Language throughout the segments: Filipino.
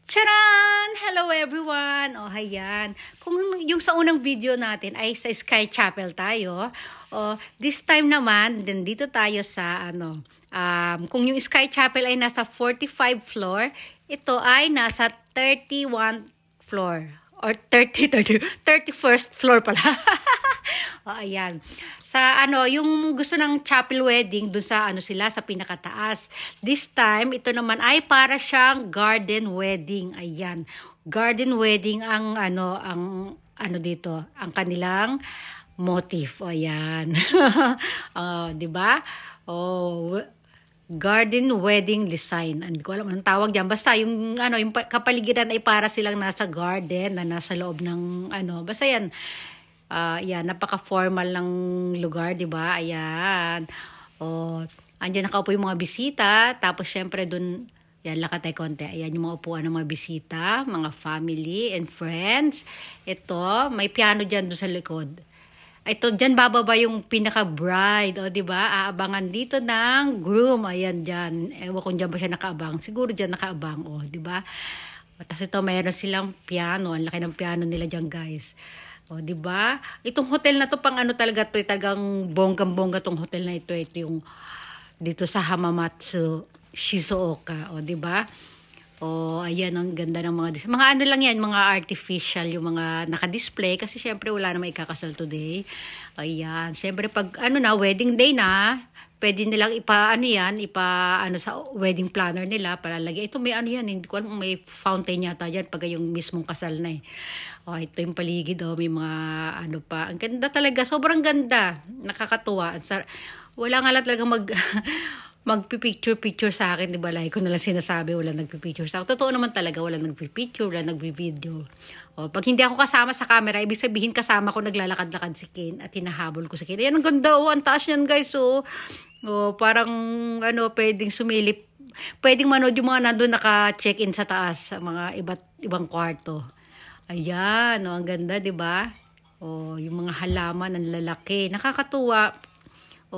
Charan! Hello everyone! O, hayan. Kung yung sa unang video natin ay sa Sky Chapel tayo, this time naman, dito tayo sa, kung yung Sky Chapel ay nasa 45 floor, ito ay nasa 31 floor. Or 31st floor pala. Ayan. Sa yung gusto ng chapel wedding dun sa sila sa pinakataas. This time ito naman ay para siyang garden wedding. Ayan. Garden wedding ang dito, ang kanilang motif. Ayan. 'Di ba? Garden wedding design. Hindi ko alam anong tawag diyan. Basta yung yung kapaligiran ay para silang nasa garden na nasa loob ng basta yan. Yan, napaka-formal ng lugar, 'di ba? Ayan. Andiyan nakaupo yung mga bisita, tapos syempre doon yan lakad tayo konti. Ayan yung mga upuan ng mga bisita, mga family and friends. Ito, may piano diyan doon sa likod. Ito, dyan bababa yung pinaka-bride, di ba? Aabangan dito ng groom. Ayan, dyan. Ewan kung dyan ba siya nakaabang. Siguro dyan nakaabang, di ba? Tapos ito, mayroon silang piano. Ang laki ng piano nila dyan, guys. Di ba? Itong hotel na to, pang talaga to, talagang bonggang-bongga tong hotel na ito. Ito yung dito sa Hamamatsu, Shizuoka, di ba? Ayan, ang ganda ng mga lang yan, mga artificial, yung mga naka-display, kasi syempre wala namang ikakasal today. Ayan, syempre pag wedding day na, pwede nilang sa wedding planner nila, palalagay. Ito may yan, hindi ko alam, may fountain yata yan, pag yung mismong kasal na ito yung paligid, may mga pa. Ang ganda talaga, sobrang ganda, nakakatuwa. Wala nga lang talaga magpipicture sa akin, di ba? Like ko nalang sinasabi, wala nagpipicture sa akin. Totoo naman talaga, wala nagpipicture, wala nagpi-video. Pag hindi ako kasama sa camera, ibig sabihin kasama ko naglalakad-lakad si Ken at hinahabol ko si Ken. Ayan, ang ganda, ang taas niyan, guys, parang, pwedeng sumilip, pwedeng manood yung mga nandun naka-check-in sa taas, sa mga ibang kwarto. Ayan, ang ganda, di ba? Yung mga halaman, ang lalaki, nakakatuwa.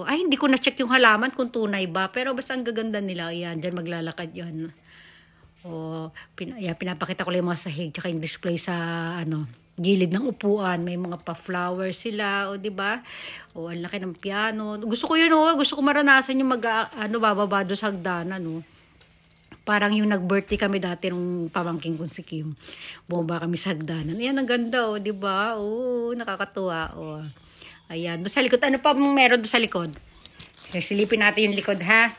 Hindi ko na-check yung halaman kung tunay ba. Pero basta ang gaganda nila. Ayan, dyan maglalakad yan. Pinapakita ko lang yung mga sahig. Tsaka yung display sa, gilid ng upuan. May mga pa-flowers sila. Diba? Ang laki ng piano. Gusto ko yun, Gusto ko maranasan yung bababa doon sa hagdanan, Parang yung nag-birthday kami dati nung pamangking kong si Kim. Bumaba kami sa hagdanan. Ayan, ang ganda, diba? Nakakatuwa, Ayan, doon sa likod. Ano pa meron doon sa likod? Silipin natin yung likod, ha?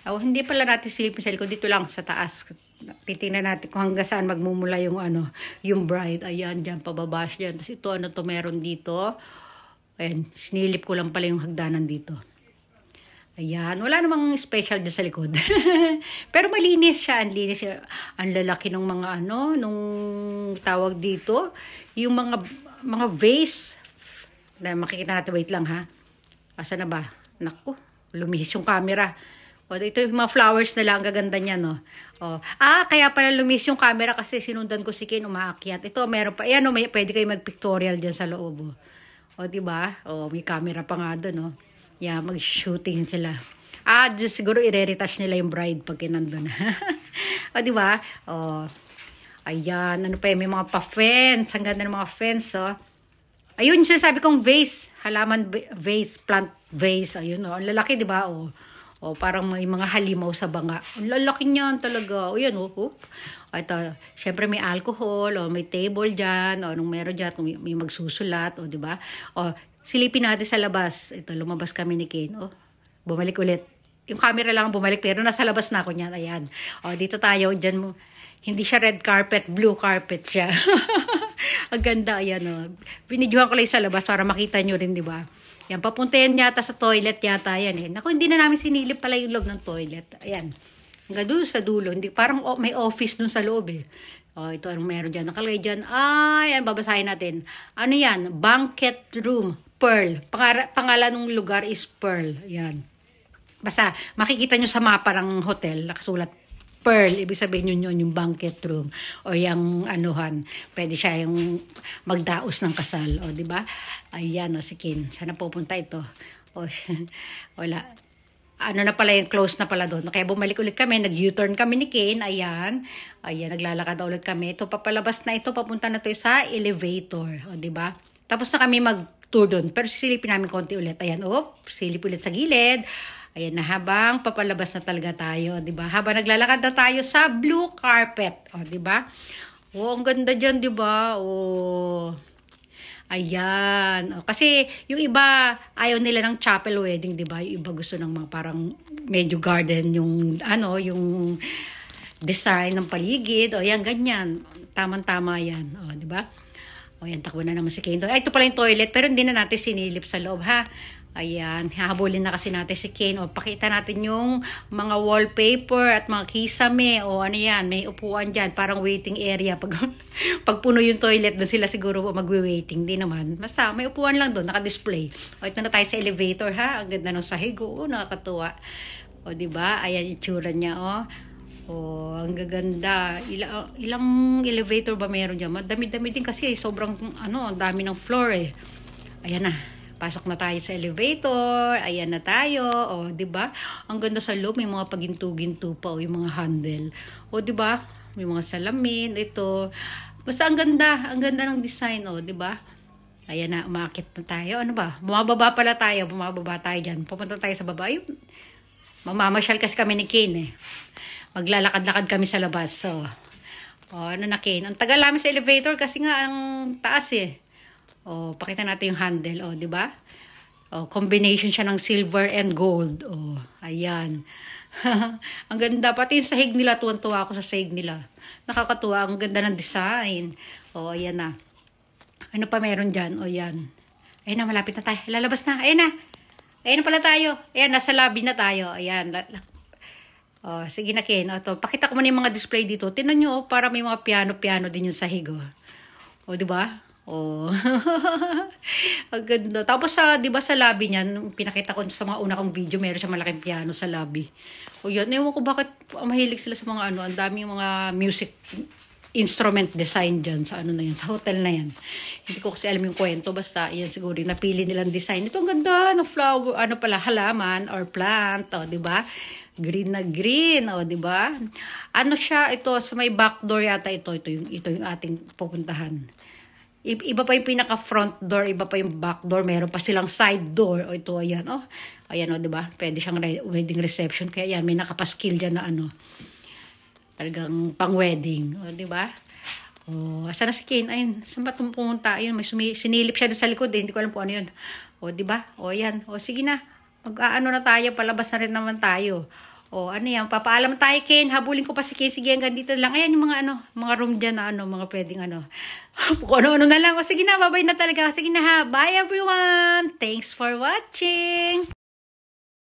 Hindi pala natin silipin sa likod. Dito lang, sa taas. Titingnan natin kung hanggang saan magmumula yung yung bride. Ayan, dyan, pababa siya. Tapos ito, meron dito. Ayan, sinilip ko lang pala yung hagdanan dito. Ayan, wala namang special dyan sa likod. Pero malinis siya, ang linis siya. Ang lalaki ng mga nung tawag dito. Yung mga vase. Makikita natin, wait lang ha. Asa na ba? Naku, lumihis yung camera. Ito yung mga flowers na lang, gaganda niya, kaya pala lumihis yung camera kasi sinundan ko si Ken umaakyat. Ito, meron pa. Ayan, pwede kayo mag-pictorial dyan sa loob. Diba? May camera pa nga doon, Yeah, mag-shooting sila. Siguro i-retouch nila yung bride pag kinandun. Diba? Ayan, may mga pa-fence. Ang ganda ng mga fence, Ayun yung sinasabi kong vase, halaman vase, plant vase, ayun ang lalaki, di ba? Parang may mga halimaw sa banga. Ang lalaki niyan talaga. Yan, Ito, syempre may alcohol, may table diyan, nung meron diyan, may magsusulat, di ba? Silipin natin sa labas. Ito, lumabas kami ni Ken, bumalik ulit. Yung camera lang bumalik, pero nasa labas na ako niyan. Ayan. Dito tayo, diyan mo. Hindi siya red carpet, blue carpet siya. Ang ganda, ayan, Binidyohan ko lang sa labas para makita nyo rin, di ba? Yan, papunta yan yata sa toilet yata yan, Naku, hindi na namin sinilip pala yung loob ng toilet. Ayan. Hanggang doon sa dulo. Hindi, parang may office dun sa loob, ito, anong meron dyan? Nakalagay dyan. Ayan, babasahin natin. Ano yan? Banquet room. Pearl. Pangalan ng lugar is Pearl. Ayan. Basta, makikita nyo sa mapa ng hotel, nakasulat Pearl, ibig sabihin yun yung banquet room o yung pwede siya yung magdaos ng kasal, di ba? Ayan, si Ken, sana pupunta ito. Wala. ano na pala yung close na pala doon. Kaya bumalik ulit kami, nag-U-turn kami ni Ken, ayan. Ayan, naglalakad ulit kami. Ito, papalabas na ito, papunta na to sa elevator, o, diba? Tapos na kami mag-tour doon, pero silipin namin konti ulit. Ayan, silip ulit sa gilid. Ayan na, habang papalabas na talaga tayo, diba? Habang naglalakad na tayo sa blue carpet, o, diba? Ang ganda dyan, diba? Ayan. Kasi yung iba ayaw nila ng chapel wedding, 'di ba? Yung iba gusto ng mga parang medyo garden yung yung design ng paligid. O yan ganyan. Tamang-tama 'yan. O, 'di ba? O yan, takbo na naman si Kane. Ay, ito pala yung toilet, pero hindi na natin sinilip sa loob, ha. Ayan, hahabulin na kasi natin si Kane. O, pakita natin yung mga wallpaper at mga kisame. O, ano yan, may upuan dyan. Parang waiting area. Pag puno yung toilet, doon sila siguro magwi-waiting. Di naman. Basta, may upuan lang doon, naka-display. O, ito na tayo sa elevator, ha. Ang ganda ng sahig. O, nakakatuwa. O, diba? Ayan yung tsura niya, o. Oh, ang gaganda. Ilang elevator ba meron dyan? Dami-dami din kasi. Sobrang, ang dami ng floor, eh. Ayan na. Pasok na tayo sa elevator. Ayan na tayo. O, diba? Ang ganda sa loob. May mga paginto-ginto pa. O, yung mga handle. O, diba? May mga salamin. Ito. Basta ang ganda. Ang ganda ng design. O, diba? Ayan na. Umakit na tayo. Ano ba? Bumababa pala tayo. Bumababa tayo dyan. Pupunta tayo sa baba. Ayun. Mamamasyal kasi kami ni Kane, eh. Maglalakad-lakad kami sa labas. So, ano na, Kane? Ang tagal namin sa elevator kasi nga ang taas, eh. Pakita natin yung handle, di ba? Combination siya ng silver and gold. Ayan. Ang ganda. Pati yung sahig nila, tuwan-tuwa ako sa sahig nila. Nakakatuwa. Ang ganda ng design. Ayan na. Ano pa meron dyan? Yan. Ayan na, malapit na tayo. Lalabas na. Ayan na. Ayan na pala tayo. Ayan, nasa lobby na tayo. Ayan. Sige na, Ken. Pakita ko muna yung mga display dito. Tingnan nyo, para may mga piano-piano din yung sahig. Diba? Ang ganda. Tapos diba sa lobby niyan, pinakita ko sa mga una kong video, meron siya malaking piano sa lobby. Yun, ewan ko bakit mahilig sila sa mga ang dami mga music instrument design dyan sa na yan, sa hotel na yan. Hindi ko kasi alam yung kwento, basta yan siguro napili nilang design. Ito ang ganda ng flower, halaman or plant, diba? Green na green, diba? Ano siya, ito sa may back door yata ito yung ating pupuntahan. Iba pa yung pinaka-front door, iba pa yung back door, meron pa silang side door. Ito, ayan, ayan, diba? Pwede siyang wedding reception. Kaya yan, may nakapaskil dyan na talagang pang-wedding. Diba? Asa na si Kane? Ayun, saan ba pumunta? Ayun, may sinilip siya doon sa likod, eh. Hindi ko alam po ano yun. Diba? Ayan. Sige na. Mag-aano na tayo, palabas na rin naman tayo. Ano yan, papaalam tayo, Ken. Habulin ko pa si Ken. Sige, hanggang dito lang. Ayan yung mga mga room dyan na mga pwedeng kung ano-ano na lang. Sige na, bye-bye na talaga. Sige na ha. Bye everyone. Thanks for watching.